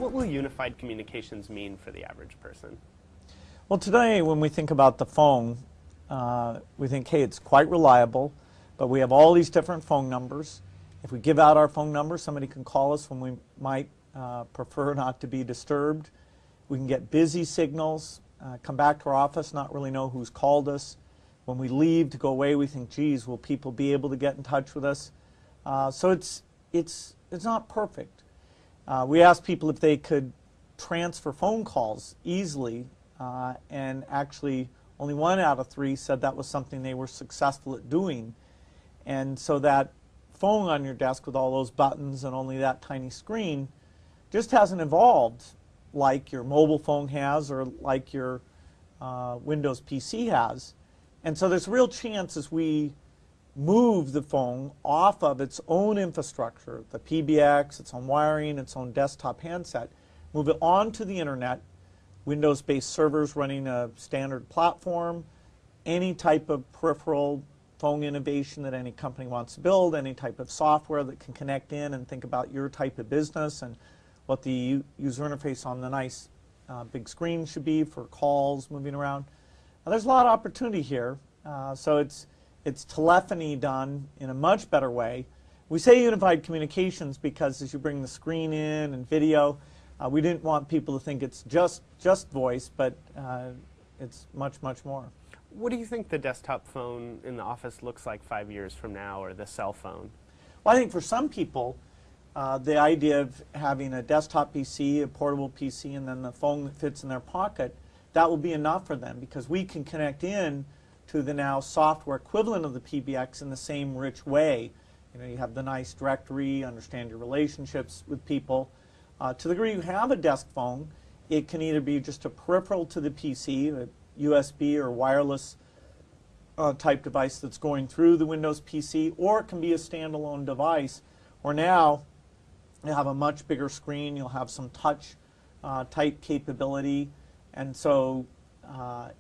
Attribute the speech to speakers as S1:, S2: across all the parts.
S1: What will unified communications mean for the average person?
S2: Well, today when we think about the phone, we think, hey, it's quite reliable, but we have all these different phone numbers. If we give out our phone number, somebody can call us when we might prefer not to be disturbed. We can get busy signals, come back to our office, not really know who's called us. When we leave to go away, we think, geez, will people be able to get in touch with us? So it's not perfect. We asked people if they could transfer phone calls easily, and actually only 1 out of 3 said that was something they were successful at doing. And so that phone on your desk with all those buttons and only that tiny screen just hasn't evolved like your mobile phone has or like your Windows PC has. And so there's a real chance as we move the phone off of its own infrastructure, the PBX, its own wiring, its own desktop handset, move it onto the internet, Windows-based servers running a standard platform, any type of peripheral phone innovation that any company wants to build, any type of software that can connect in and think about your type of business and what the user interface on the nice big screen should be for calls moving around. Now, there's a lot of opportunity here. So it's telephony done in a much better way. We say unified communications because as you bring the screen in and video, we didn't want people to think it's just voice, but it's much, much more.
S1: What do you think the desktop phone in the office looks like 5 years from now, or the cell phone?
S2: Well, I think for some people, the idea of having a desktop PC, a portable PC, and then the phone that fits in their pocket, that will be enough for them because we can connect in to the now software equivalent of the PBX in the same rich way. You know, you have the nice directory, understand your relationships with people. To the degree you have a desk phone, it can either be just a peripheral to the PC, a USB or wireless type device that's going through the Windows PC, or it can be a standalone device where now you have a much bigger screen, you'll have some touch type capability, and so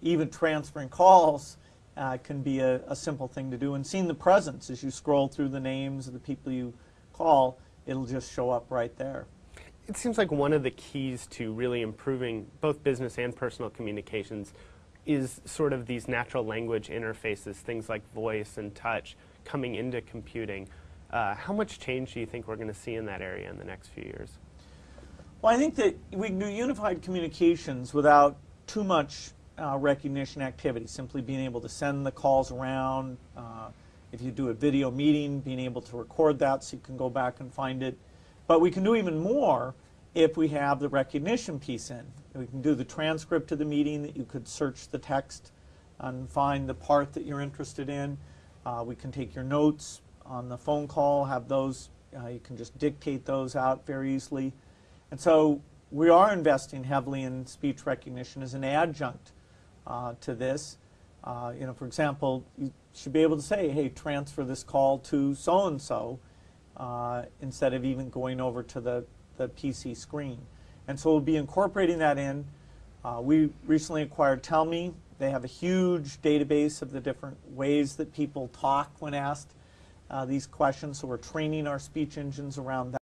S2: even transferring calls can be a simple thing to do. And seeing the presence as you scroll through the names of the people you call, it'll just show up right there.
S1: It seems like one of the keys to really improving both business and personal communications is sort of these natural language interfaces, things like voice and touch coming into computing. How much change do you think we're going to see in that area in the next few years?
S2: Well, I think that we can do unified communications without too much recognition activity, simply being able to send the calls around. If you do a video meeting, being able to record that so you can go back and find it. But we can do even more if we have the recognition piece in. We can do the transcript of the meeting that you could search the text and find the part that you're interested in. We can take your notes on the phone call, have those, you can just dictate those out very easily. And so we are investing heavily in speech recognition as an adjunct to this. You know, for example, you should be able to say, hey, transfer this call to so-and-so instead of even going over to the PC screen. And so we'll be incorporating that in. We recently acquired Tellme. They have a huge database of the different ways that people talk when asked these questions, so we're training our speech engines around that.